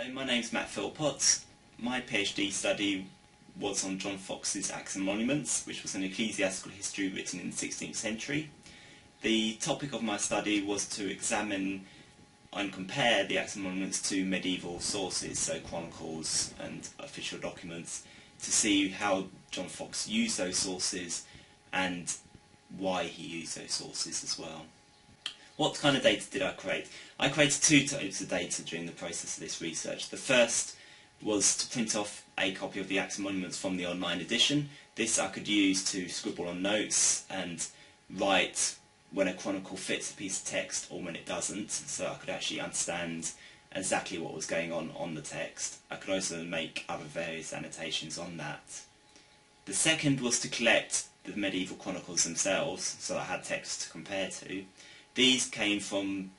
Hello, my name's Matt Phillpott. My PhD study was on John Foxe's Acts and Monuments, which was an ecclesiastical history written in the 16th century. The topic of my study was to examine and compare the Acts and Monuments to medieval sources, so chronicles and official documents, to see how John Foxe used those sources and why he used those sources as well. What kind of data did I create? I created two types of data during the process of this research. The first was to print off a copy of the Acts and Monuments from the online edition. This I could use to scribble on notes and write when a chronicle fits a piece of text or when it doesn't, so I could actually understand exactly what was going on the text. I could also make other various annotations on that. The second was to collect the medieval chronicles themselves, so I had text to compare to. These came from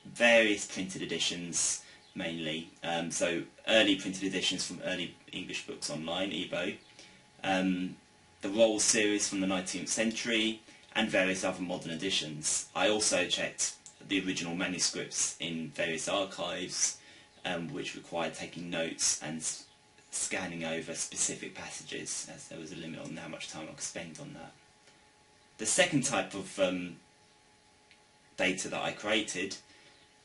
various printed editions mainly, so early printed editions from early English books online, EBO, the Rolls series from the 19th century, and various other modern editions. I also checked the original manuscripts in various archives, which required taking notes and scanning over specific passages, as there was a limit on how much time I could spend on that. The second type of data that I created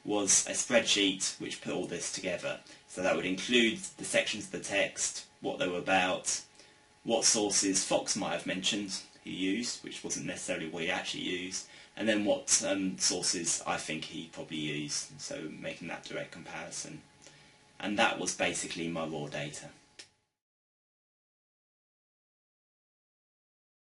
was a spreadsheet which put all this together. So that would include the sections of the text, what they were about, what sources Foxe might have mentioned he used, which wasn't necessarily what he actually used, and then what sources I think he probably used, so making that direct comparison. And that was basically my raw data.